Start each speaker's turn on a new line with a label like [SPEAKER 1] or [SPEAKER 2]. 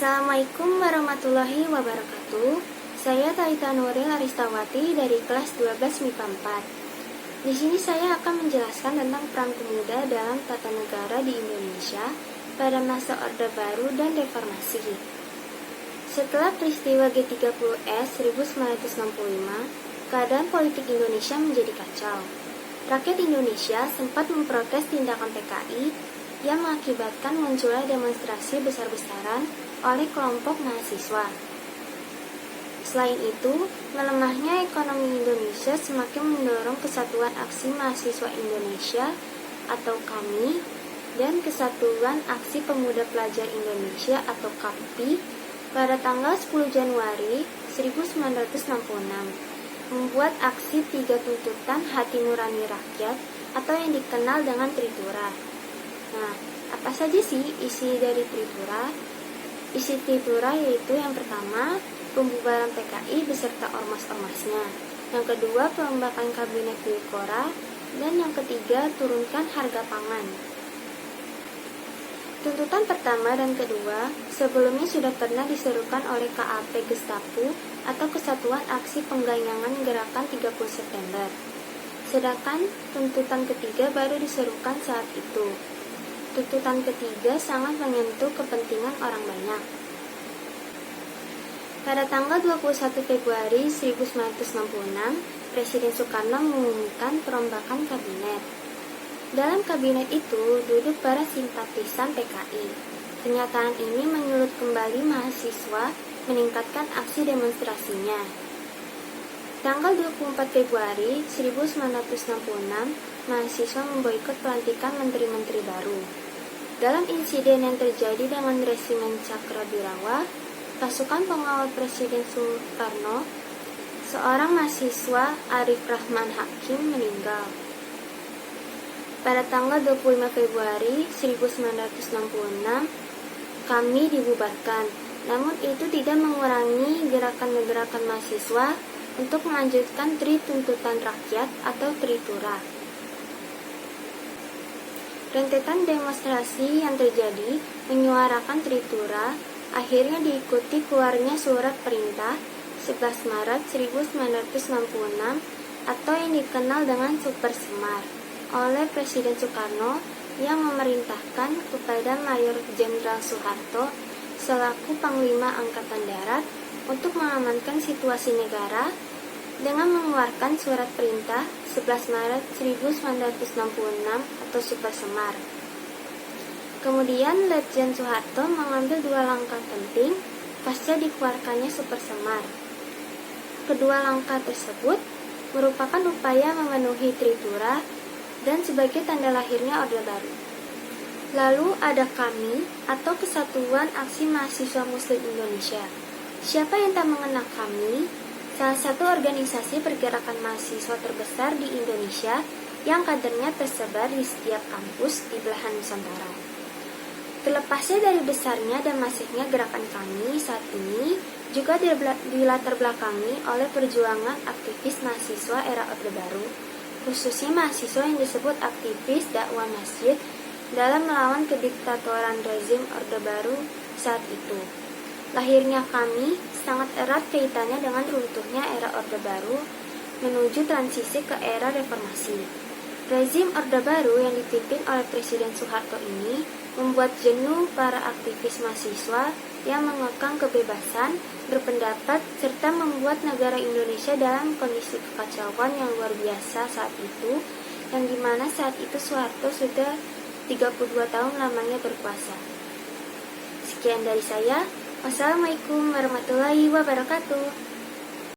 [SPEAKER 1] Assalamualaikum warahmatullahi wabarakatuh. Saya Talita Nuril Aristawati dari kelas 12 MIPA 4. Di sini saya akan menjelaskan tentang peran pemuda dalam tata negara di Indonesia pada masa Orde Baru dan Reformasi. Setelah peristiwa G30S 1965, keadaan politik Indonesia menjadi kacau. Rakyat Indonesia sempat memprotes tindakan PKI yang mengakibatkan munculnya demonstrasi besar-besaran oleh kelompok mahasiswa. Selain itu, melemahnya ekonomi Indonesia semakin mendorong Kesatuan Aksi Mahasiswa Indonesia atau KAMI dan Kesatuan Aksi Pemuda Pelajar Indonesia atau KAPI pada tanggal 10 Januari 1966 membuat aksi 3 tuntutan hati nurani rakyat atau yang dikenal dengan Tritura. Nah, apa saja sih isi dari Tritura? Isi Tritura yaitu yang pertama, pembubaran PKI beserta ormas-ormasnya. Yang kedua, perombakan kabinet Wilkora. Dan yang ketiga, turunkan harga pangan. Tuntutan pertama dan kedua sebelumnya sudah pernah diserukan oleh KAP Gestapu atau Kesatuan Aksi Penggayangan Gerakan 30 September. Sedangkan tuntutan ketiga baru diserukan saat itu. Tuntutan ketiga sangat menyentuh kepentingan orang banyak. Pada tanggal 21 Februari 1966, Presiden Soekarno mengumumkan perombakan kabinet. Dalam kabinet itu duduk para simpatisan PKI. Pernyataan ini menyulut kembali mahasiswa meningkatkan aksi demonstrasinya. Tanggal 24 Februari 1966, mahasiswa memboikot pelantikan menteri-menteri baru. Dalam insiden yang terjadi dengan Resimen Cakrabirawa, pasukan pengawal Presiden Soekarno, seorang mahasiswa Arif Rahman Hakim meninggal. Pada tanggal 25 Februari 1966, KAMI dibubarkan, namun itu tidak mengurangi gerakan-gerakan mahasiswa untuk melanjutkan Tri Tuntutan Rakyat atau Tritura. Rentetan demonstrasi yang terjadi menyuarakan Tritura akhirnya diikuti keluarnya surat perintah 11 Maret 1966 atau yang dikenal dengan Super Semar oleh Presiden Soekarno yang memerintahkan kepada Mayor Jenderal Soeharto selaku Panglima Angkatan Darat untuk mengamankan situasi negara dengan mengeluarkan surat perintah 11 Maret 1966 atau Super Semar. Kemudian Letjen Soeharto mengambil 2 langkah penting pasca dikeluarkannya Super Semar. Kedua langkah tersebut merupakan upaya memenuhi Tritura dan sebagai tanda lahirnya Orde Baru. Lalu ada KAMI atau Kesatuan Aksi Mahasiswa Muslim Indonesia. Siapa yang tak mengenal KAMI? Salah satu organisasi pergerakan mahasiswa terbesar di Indonesia yang kadernya tersebar di setiap kampus di belahan Nusantara. Terlepasnya dari besarnya dan masifnya gerakan KAMI saat ini juga dilatar belakangi oleh perjuangan aktivis mahasiswa era Orde Baru, khususnya mahasiswa yang disebut aktivis dakwah masjid dalam melawan kediktatoran rezim Orde Baru saat itu. Lahirnya KAMI sangat erat kaitannya dengan runtuhnya era Orde Baru menuju transisi ke era reformasi. Rezim Orde Baru yang dipimpin oleh Presiden Soeharto ini membuat jenuh para aktivis mahasiswa yang mengekang kebebasan berpendapat serta membuat negara Indonesia dalam kondisi kekacauan yang luar biasa saat itu, yang dimana saat itu Soeharto sudah 32 tahun lamanya berkuasa. Sekian dari saya. Wassalamualaikum warahmatullahi wabarakatuh.